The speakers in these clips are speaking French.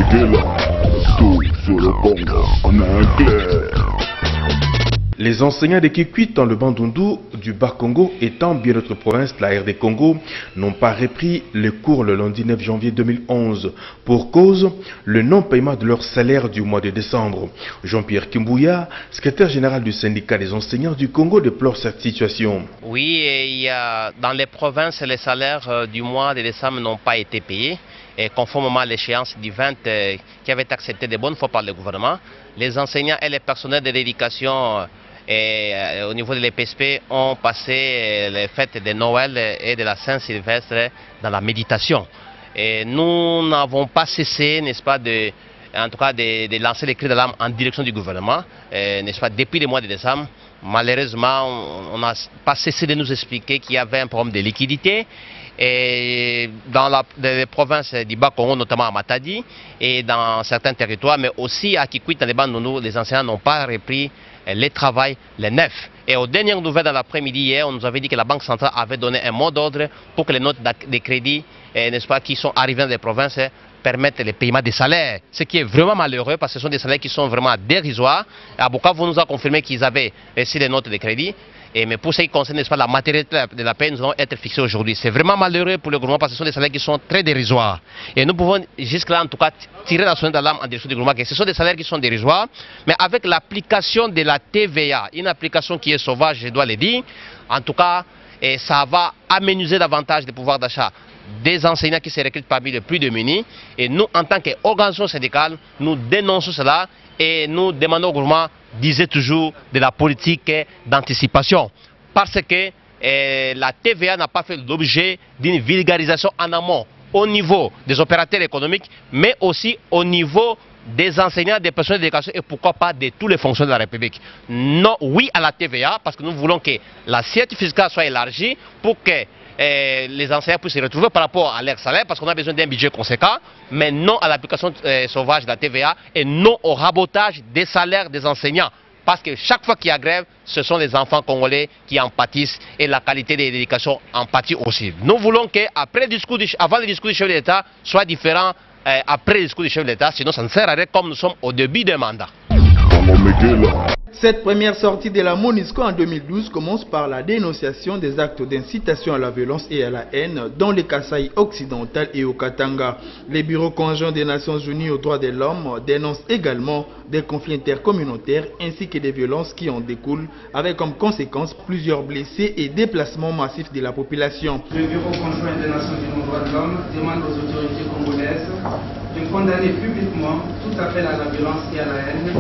Tout sur le Congo, on a un clair. Les enseignants de Kikwit dans le Bandundu du Bas-Congo étant bien d'autres provinces de la RD Congo n'ont pas repris les cours le lundi 9 janvier 2011 pour cause le non-paiement de leur salaire du mois de décembre. Jean-Pierre Kimbouya, secrétaire général du syndicat des enseignants du Congo, déplore cette situation. Oui, il y a, dans les provinces, les salaires du mois de décembre n'ont pas été payés. Et conformément à l'échéance du 20 qui avait été acceptée de bonne foi par le gouvernement, les enseignants et les personnels de l'éducation au niveau de l'EPSP ont passé les fêtes de Noël et de la Saint-Sylvestre dans la méditation. Et nous n'avons pas cessé, n'est-ce pas, en tout cas de lancer les cris d'alarme en direction du gouvernement, n'est-ce pas, depuis le mois de décembre. Malheureusement, on n'a pas cessé de nous expliquer qu'il y avait un problème de liquidité. Et dans les provinces du Bas-Congo, notamment à Matadi, et dans certains territoires, mais aussi à Kikwit, dans les Bandundu, les enseignants n'ont pas repris le travail les 9. Et aux dernières nouvelles dans l'après-midi hier, on nous avait dit que la Banque centrale avait donné un mot d'ordre pour que les notes de crédit, n'est-ce pas, qui sont arrivées dans les provinces, permettent le paiement des salaires. Ce qui est vraiment malheureux parce que ce sont des salaires qui sont vraiment dérisoires. À Bukavu, nous a confirmé qu'ils avaient reçu les notes de crédit. Mais pour ce qui concerne, n'est-ce pas, la matérialité de la paie, nous allons être fixés aujourd'hui. C'est vraiment malheureux pour le gouvernement parce que ce sont des salaires qui sont très dérisoires. Et nous pouvons jusque-là, en tout cas, tirer la sonnette d'alarme en direction du gouvernement que ce sont des salaires qui sont dérisoires, mais avec l'application de la TVA, une application qui est sauvage, je dois le dire, en tout cas, ça va aménuiser davantage le pouvoir d'achat des enseignants qui se recrutent parmi les plus démunis. Et nous, en tant qu'organisation syndicale, nous dénonçons cela et nous demandons au gouvernement, disait toujours, de la politique d'anticipation. Parce que la TVA n'a pas fait l'objet d'une vulgarisation en amont au niveau des opérateurs économiques, mais aussi au niveau des enseignants, des personnels d'éducation et pourquoi pas de tous les fonctionnaires de la République. Non, oui à la TVA, parce que nous voulons que l'assiette fiscale soit élargie pour que les enseignants puissent se retrouver par rapport à leur salaire, parce qu'on a besoin d'un budget conséquent, mais non à l'application sauvage de la TVA et non au rabotage des salaires des enseignants. Parce que chaque fois qu'il y a grève, ce sont les enfants congolais qui en pâtissent et la qualité de l'éducation en pâtit aussi. Nous voulons qu'avant le discours du chef de l'État soit différent après le discours du chef de l'État, sinon ça ne sert à rien comme nous sommes au début d'un mandat. Cette première sortie de la MONUSCO en 2012 commence par la dénonciation des actes d'incitation à la violence et à la haine dans les Kasaï occidental et au Katanga. Les bureaux conjoints des Nations Unies aux droits de l'homme dénoncent également des conflits intercommunautaires ainsi que des violences qui en découlent, avec comme conséquence plusieurs blessés et déplacements massifs de la population. Le bureau conjoint des Nations Unies aux droits de l'homme demande aux autorités congolaises de condamner publiquement tout appel à la violence et à la haine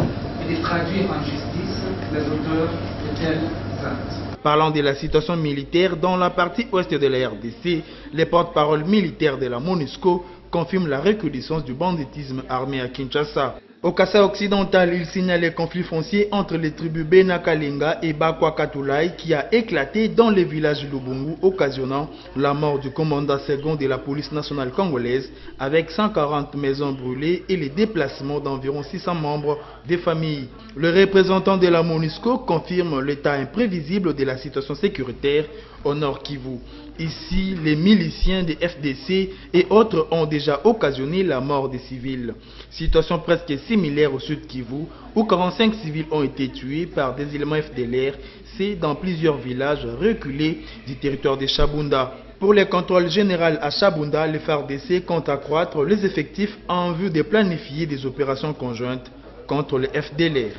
et de traduire en justice les auteurs de tels actes. Parlant de la situation militaire dans la partie ouest de la RDC, les porte-paroles militaires de la MONUSCO confirment la recrudescence du banditisme armé à Kinshasa. Au Kasaï occidental, il signale les conflits fonciers entre les tribus Benakalinga et Bakwa Katulai qui a éclaté dans les villages Lubungu, occasionnant la mort du commandant second de la police nationale congolaise avec 140 maisons brûlées et les déplacements d'environ 600 membres des familles. Le représentant de la MONUSCO confirme l'état imprévisible de la situation sécuritaire au Nord Kivu. Ici, les miliciens des FDC et autres ont déjà occasionné la mort des civils. Situation presque similaire au Sud Kivu, où 45 civils ont été tués par des éléments FDLR, c'est dans plusieurs villages reculés du territoire de Chabunda. Pour les contrôles généraux à Chabunda, les FARDC comptent accroître les effectifs en vue de planifier des opérations conjointes contre les FDLR.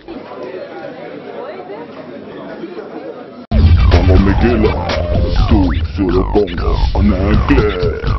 Tout sur le Congo, on a un clair.